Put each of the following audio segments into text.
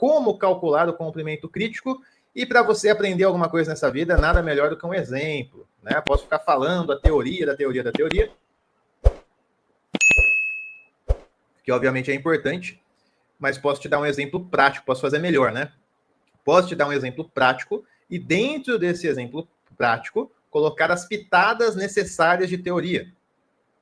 como calcular o comprimento crítico. E para você aprender alguma coisa nessa vida, nada melhor do que um exemplo, né? Posso ficar falando a teoria da teoria da teoria, que obviamente é importante, mas posso te dar um exemplo prático, posso fazer melhor, né? Posso te dar um exemplo prático e dentro desse exemplo prático, colocar as pitadas necessárias de teoria,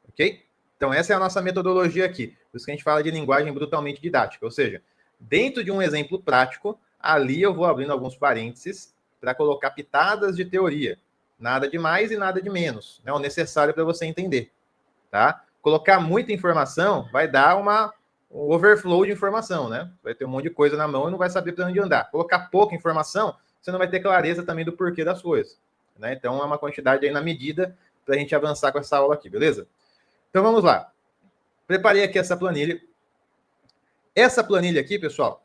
ok? Então essa é a nossa metodologia aqui, por isso que a gente fala de linguagem brutalmente didática, ou seja, dentro de um exemplo prático, ali eu vou abrindo alguns parênteses para colocar pitadas de teoria, nada de mais e nada de menos, né? O necessário para você entender, tá? Colocar muita informação vai dar um overflow de informação, né? Vai ter um monte de coisa na mão e não vai saber para onde andar. Colocar pouca informação, você não vai ter clareza também do porquê das coisas, né? Então é uma quantidade aí na medida para a gente avançar com essa aula aqui, beleza? Então vamos lá. Preparei aqui essa planilha. Essa planilha aqui, pessoal,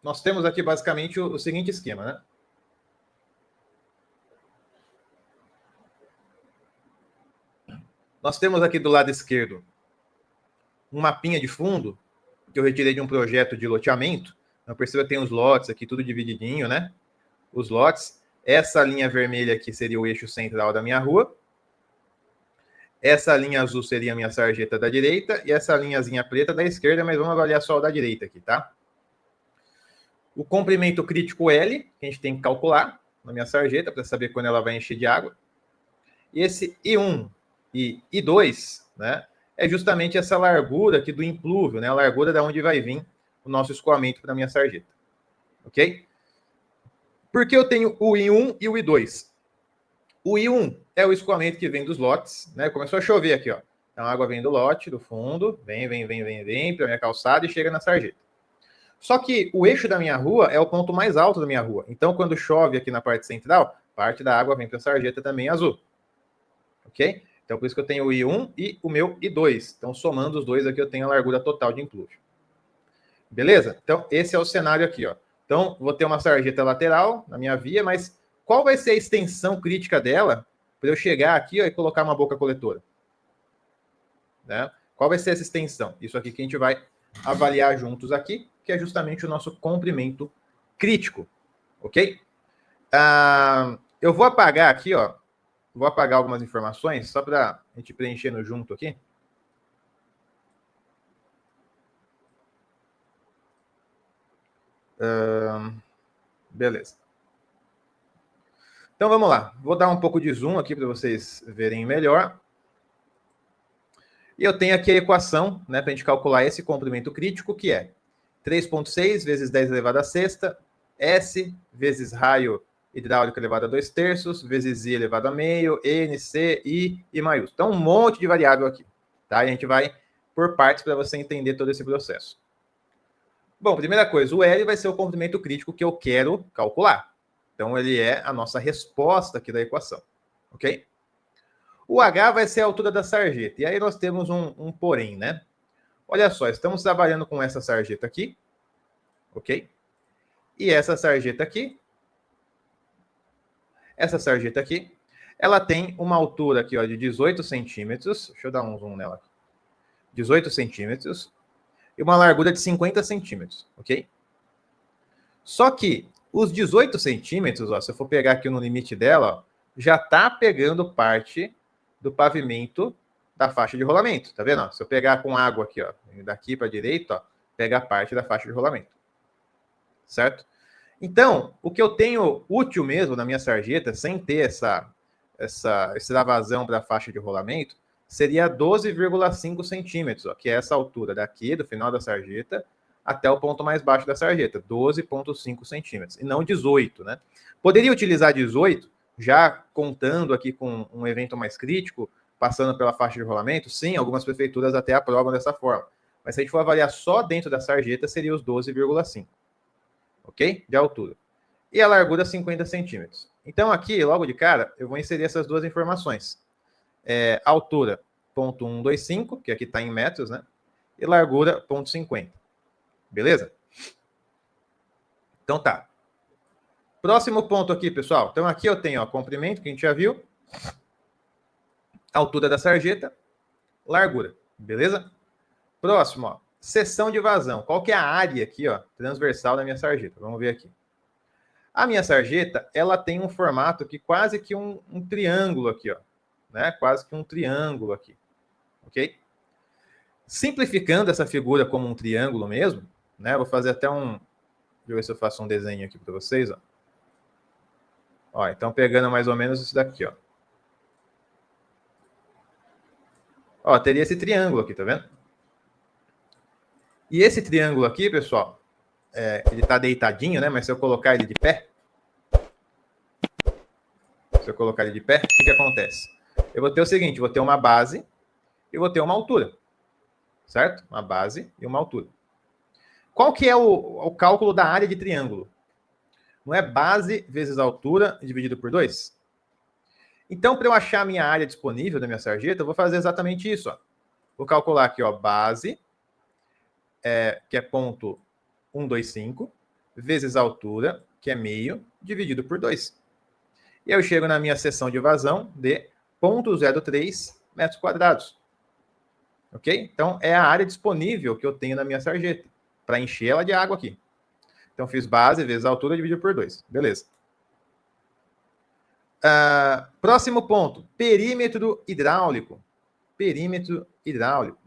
nós temos aqui basicamente o seguinte esquema, né? Nós temos aqui do lado esquerdo um mapinha de fundo que eu retirei de um projeto de loteamento. Então, perceba que tem os lotes aqui, tudo divididinho, né? Os lotes. Essa linha vermelha aqui seria o eixo central da minha rua. Essa linha azul seria a minha sarjeta da direita e essa linhazinha preta da esquerda, mas vamos avaliar só o da direita aqui, tá? O comprimento crítico L, que a gente tem que calcular na minha sarjeta para saber quando ela vai encher de água. E esse I1 e I2, né, é justamente essa largura aqui do implúvio, né, a largura da onde vai vir o nosso escoamento para a minha sarjeta. Ok? Por que eu tenho o I1 e o I2? O I1 é o escoamento que vem dos lotes, né? Começou a chover aqui, ó. Então a água vem do lote, do fundo, vem para a minha calçada e chega na sarjeta. Só que o eixo da minha rua é o ponto mais alto da minha rua. Então, quando chove aqui na parte central, parte da água vem para a sarjeta também azul. Ok? Então, por isso que eu tenho o I1 e o meu I2. Então, somando os dois aqui, eu tenho a largura total de implúvio. Beleza? Então, esse é o cenário aqui, ó. Então, vou ter uma sarjeta lateral na minha via, mas qual vai ser a extensão crítica dela para eu chegar aqui, ó, e colocar uma boca coletora? Né? Qual vai ser essa extensão? Isso aqui que a gente vai avaliar juntos aqui, que é justamente o nosso comprimento crítico. Ok? Eu vou apagar aqui, ó. Vou apagar algumas informações, só para a gente preencher no junto aqui. Beleza. Então, vamos lá. Vou dar um pouco de zoom aqui para vocês verem melhor. E eu tenho aqui a equação, né, para a gente calcular esse comprimento crítico, que é 3,6 vezes 10 elevado a sexta, S vezes raio hidráulico elevado a 2/3, vezes I elevado a meio, N, C, I e maiúsculo. Então, um monte de variável aqui. Tá? E a gente vai por partes para você entender todo esse processo. Bom, primeira coisa, o L vai ser o comprimento crítico que eu quero calcular. Então, ele é a nossa resposta aqui da equação. Ok? O H vai ser a altura da sarjeta. E aí nós temos um porém, né? Olha só, estamos trabalhando com essa sarjeta aqui. Ok? E essa sarjeta aqui. Essa sarjeta aqui, ela tem uma altura aqui, ó, de 18 centímetros. Deixa eu dar um zoom nela aqui. 18 centímetros. E uma largura de 50 centímetros, ok? Só que os 18 centímetros, ó, se eu for pegar aqui no limite dela, ó, já está pegando parte do pavimento da faixa de rolamento, tá vendo? Ó, se eu pegar com água aqui, ó, daqui para a direita, ó, pega parte da faixa de rolamento, certo? Então, o que eu tenho útil mesmo na minha sarjeta, sem ter essa extravasão para a faixa de rolamento, seria 12,5 centímetros, ó, que é essa altura daqui, do final da sarjeta, até o ponto mais baixo da sarjeta, 12,5 centímetros, e não 18, né? Poderia utilizar 18, já contando aqui com um evento mais crítico, passando pela faixa de rolamento? Sim, algumas prefeituras até aprovam dessa forma. Mas se a gente for avaliar só dentro da sarjeta, seria os 12,5. Ok? De altura. E a largura 50 centímetros. Então aqui, logo de cara, eu vou inserir essas duas informações. Altura, 0,125, que aqui está em metros, né? E largura, 0,50. Beleza? Então tá. Próximo ponto aqui, pessoal. Então aqui eu tenho, ó, comprimento, que a gente já viu. Altura da sarjeta. Largura. Beleza? Próximo, ó. seção de vazão. Qual que é a área aqui, ó, transversal da minha sarjeta? Vamos ver aqui. A minha sarjeta, ela tem um formato aqui, quase que um triângulo aqui, ó, né? Quase que um triângulo aqui, ok? Simplificando essa figura como um triângulo mesmo, né? Vou fazer até um... Deixa eu ver se eu faço um desenho aqui para vocês, ó. Ó, então pegando mais ou menos isso daqui, ó. Ó, teria esse triângulo aqui, tá vendo? E esse triângulo aqui, pessoal, ele tá deitadinho, né? Mas se eu colocar ele de pé, o que acontece? Eu vou ter o seguinte, vou ter uma base e vou ter uma altura, certo? Uma base e uma altura. Qual que é o cálculo da área de triângulo? Não é base vezes altura dividido por 2? Então, para eu achar a minha área disponível da minha sarjeta, eu vou fazer exatamente isso, ó. Vou calcular aqui, ó, base, que é ponto 125, vezes altura, que é meio, dividido por 2. E eu chego na minha seção de vazão de 0,03 metros quadrados. Ok? Então, é a área disponível que eu tenho na minha sarjeta, para encher ela de água aqui. Então, fiz base vezes altura dividido por 2. Beleza. Próximo ponto, perímetro hidráulico. Perímetro hidráulico.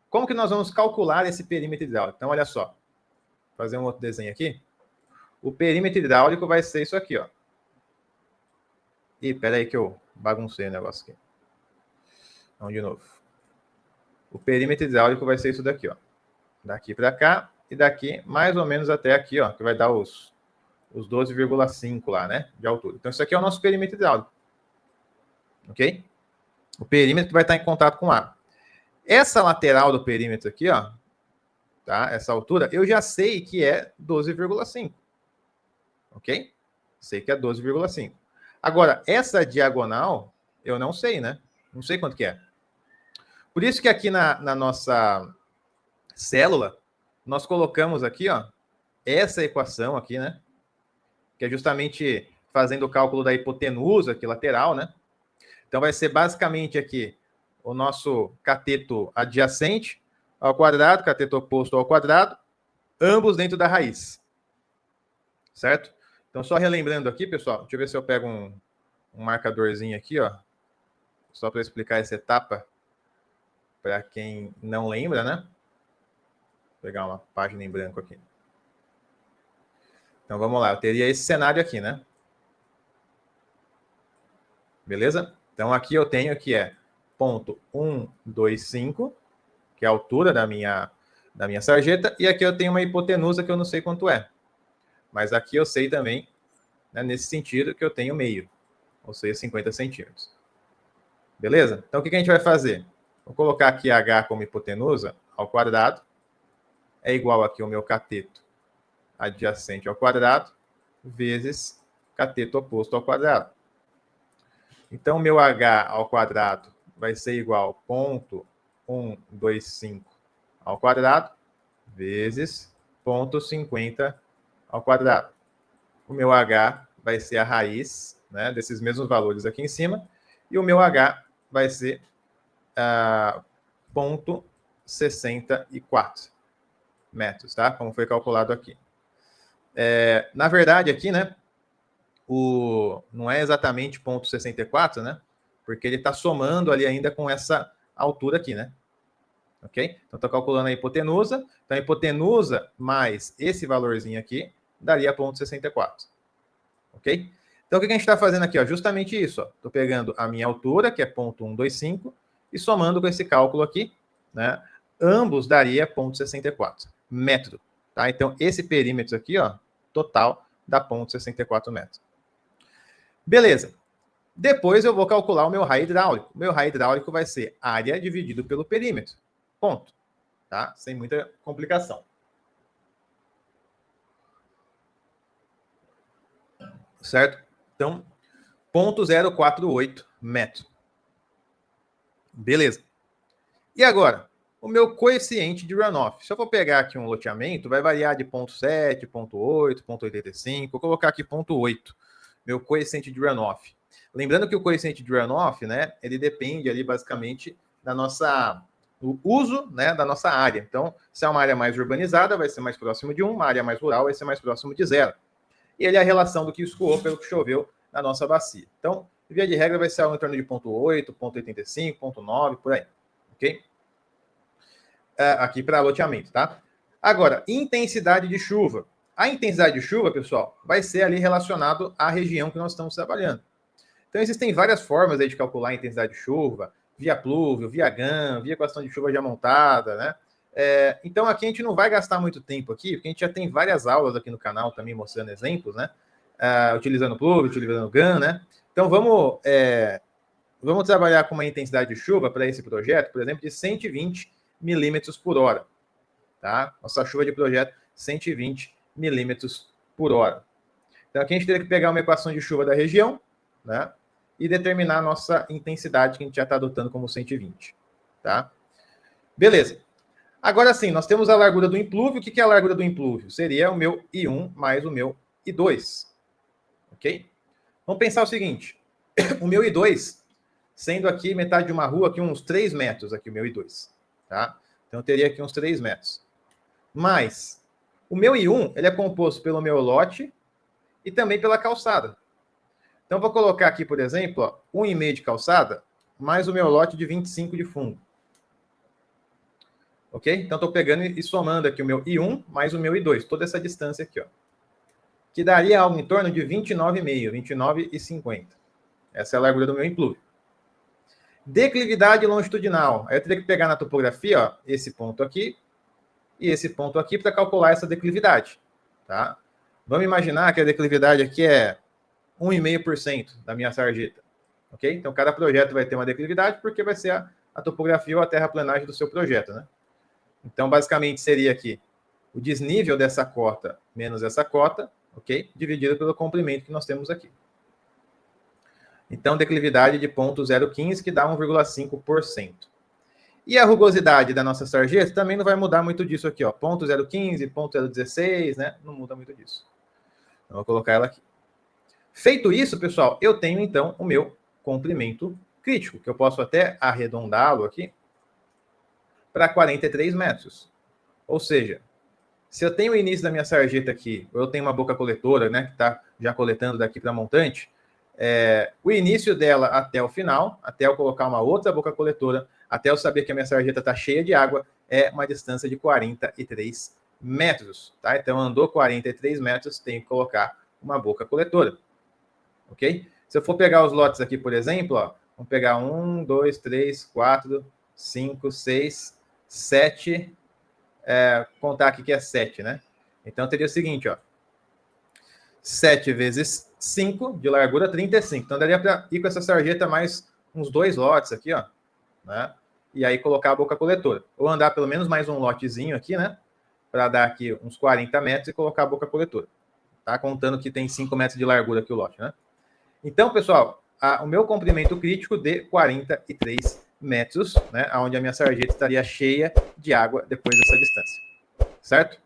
Como que nós vamos calcular esse perímetro hidráulico? Então, olha só. Vou fazer um outro desenho aqui. O perímetro hidráulico vai ser isso aqui, ó. Ih, peraí que eu baguncei o negócio aqui. Vamos de novo. O perímetro hidráulico vai ser isso daqui, ó. Daqui para cá e daqui mais ou menos até aqui, ó, que vai dar os 12,5 lá, né, de altura. Então, isso aqui é o nosso perímetro hidráulico. Ok? O perímetro vai estar em contato com o ar. Essa lateral do perímetro aqui, ó, tá? Essa altura, eu já sei que é 12,5. Ok? Sei que é 12,5. Agora, essa diagonal, eu não sei, né? Não sei quanto que é. Por isso que aqui na nossa célula, nós colocamos aqui, ó, essa equação aqui, né? Que é justamente fazendo o cálculo da hipotenusa aqui lateral, né? Então, vai ser basicamente aqui o nosso cateto adjacente ao quadrado, cateto oposto ao quadrado, ambos dentro da raiz. Certo? Então, só relembrando aqui, pessoal, deixa eu ver se eu pego um marcadorzinho aqui, ó, só para explicar essa etapa para quem não lembra, né? Vou pegar uma página em branco aqui. Então, vamos lá. Eu teria esse cenário aqui, né? Beleza? Então, aqui eu tenho que é ponto 125, que é a altura da minha sarjeta, e aqui eu tenho uma hipotenusa que eu não sei quanto é. Mas aqui eu sei também, né, nesse sentido, que eu tenho meio, ou seja, 50 centímetros. Beleza? Então, o que a gente vai fazer? Vou colocar aqui H como hipotenusa ao quadrado, é igual aqui ao meu cateto adjacente ao quadrado, vezes cateto oposto ao quadrado. Então, meu H ao quadrado vai ser igual a 0,125 ao quadrado, vezes 0,50 ao quadrado. O meu H vai ser a raiz, né, desses mesmos valores aqui em cima, e o meu H vai ser 0,64 metros, tá? Como foi calculado aqui. Na verdade, aqui, né, não é exatamente 0,64, né? Porque ele está somando ali ainda com essa altura aqui, né? Ok? Então, estou calculando a hipotenusa. Então, a hipotenusa mais esse valorzinho aqui daria 0,64. Ok? Então, o que a gente está fazendo aqui? Ó? Justamente isso. Estou pegando a minha altura, que é 0,125, e somando com esse cálculo aqui, né? Ambos daria 0,64 metro. Tá? Então, esse perímetro aqui, ó, total, dá 0,64 metros. Beleza. Depois eu vou calcular o meu raio hidráulico. O meu raio hidráulico vai ser área dividido pelo perímetro. Ponto. Tá? Sem muita complicação. Certo? Então, 0,048 metro. Beleza. E agora? O meu coeficiente de runoff. Se eu for pegar aqui um loteamento, vai variar de 0,7, 0,8, 0,85. Vou colocar aqui 0,8. Meu coeficiente de runoff. Lembrando que o coeficiente de runoff, né, ele depende ali basicamente da nossa o uso, né, da nossa área. Então, se é uma área mais urbanizada, vai ser mais próximo de 1, uma área mais rural vai ser mais próximo de 0. E ele é a relação do que escoou pelo que choveu na nossa bacia. Então, via de regra, vai ser algo em torno de 0,8, 0,85, 0,9, por aí. Ok? Aqui para loteamento, tá? Agora, intensidade de chuva. A intensidade de chuva, pessoal, vai ser ali relacionado à região que nós estamos trabalhando. Então, existem várias formas aí de calcular a intensidade de chuva, via plúvio, via GAN, via equação de chuva já montada, né? Então, aqui a gente não vai gastar muito tempo aqui, porque a gente já tem várias aulas aqui no canal também mostrando exemplos, né? Utilizando plúvio, utilizando GAN, né? Então, vamos trabalhar com uma intensidade de chuva para esse projeto, por exemplo, de 120 milímetros por hora, tá? Nossa chuva de projeto, 120 milímetros por hora. Então, aqui a gente teria que pegar uma equação de chuva da região, né? E determinar a nossa intensidade, que a gente já está adotando como 120, tá? Beleza. Agora sim, nós temos a largura do implúvio. O que é a largura do implúvio? Seria o meu I1 mais o meu I2, ok? Vamos pensar o seguinte, o meu I2, sendo aqui metade de uma rua, aqui uns 3 metros, aqui o meu I2, tá? Então, eu teria aqui uns 3 metros. Mas, o meu I1, ele é composto pelo meu lote e também pela calçada. Então, vou colocar aqui, por exemplo, 1,5 de calçada, mais o meu lote de 25 de fundo. Ok? Então, estou pegando e somando aqui o meu I1 mais o meu I2, toda essa distância aqui, ó. Que daria algo em torno de 29,5, 29,50. Essa é a largura do meu implúvio. Declividade longitudinal. Aí eu teria que pegar na topografia, ó, esse ponto aqui e esse ponto aqui para calcular essa declividade, tá? Vamos imaginar que a declividade aqui é 1,5% da minha sarjeta, ok? Então, cada projeto vai ter uma declividade porque vai ser a topografia ou a terraplenagem do seu projeto, né? Então, basicamente, seria aqui o desnível dessa cota menos essa cota, ok? Dividido pelo comprimento que nós temos aqui. Então, declividade de 0,015, que dá 1,5%. E a rugosidade da nossa sarjeta também não vai mudar muito disso aqui, ó. 0,015, 0,016, né? Não muda muito disso. Então, vou colocar ela aqui. Feito isso, pessoal, eu tenho, então, o meu comprimento crítico, que eu posso até arredondá-lo aqui para 43 metros. Ou seja, se eu tenho o início da minha sarjeta aqui, ou eu tenho uma boca coletora, né, que está já coletando daqui para montante, o início dela até o final, até eu colocar uma outra boca coletora, até eu saber que a minha sarjeta está cheia de água, é uma distância de 43 metros. Tá? Então, andou 43 metros, tenho que colocar uma boca coletora. Ok? Se eu for pegar os lotes aqui, por exemplo, ó, vamos pegar 1, 2, 3, 4, 5, 6, 7, contar aqui que é 7, né? Então, teria o seguinte, ó, 7 vezes 5 de largura, 35. Então, daria para ir com essa sarjeta mais uns 2 lotes aqui, ó, né? E aí colocar a boca coletora. Ou andar pelo menos mais um lotezinho aqui, né? Para dar aqui uns 40 metros e colocar a boca coletora. Tá? Contando que tem 5 metros de largura aqui o lote, né? Então, pessoal, o meu comprimento crítico de 43 metros, né? Onde a minha sarjeta estaria cheia de água depois dessa distância. Certo?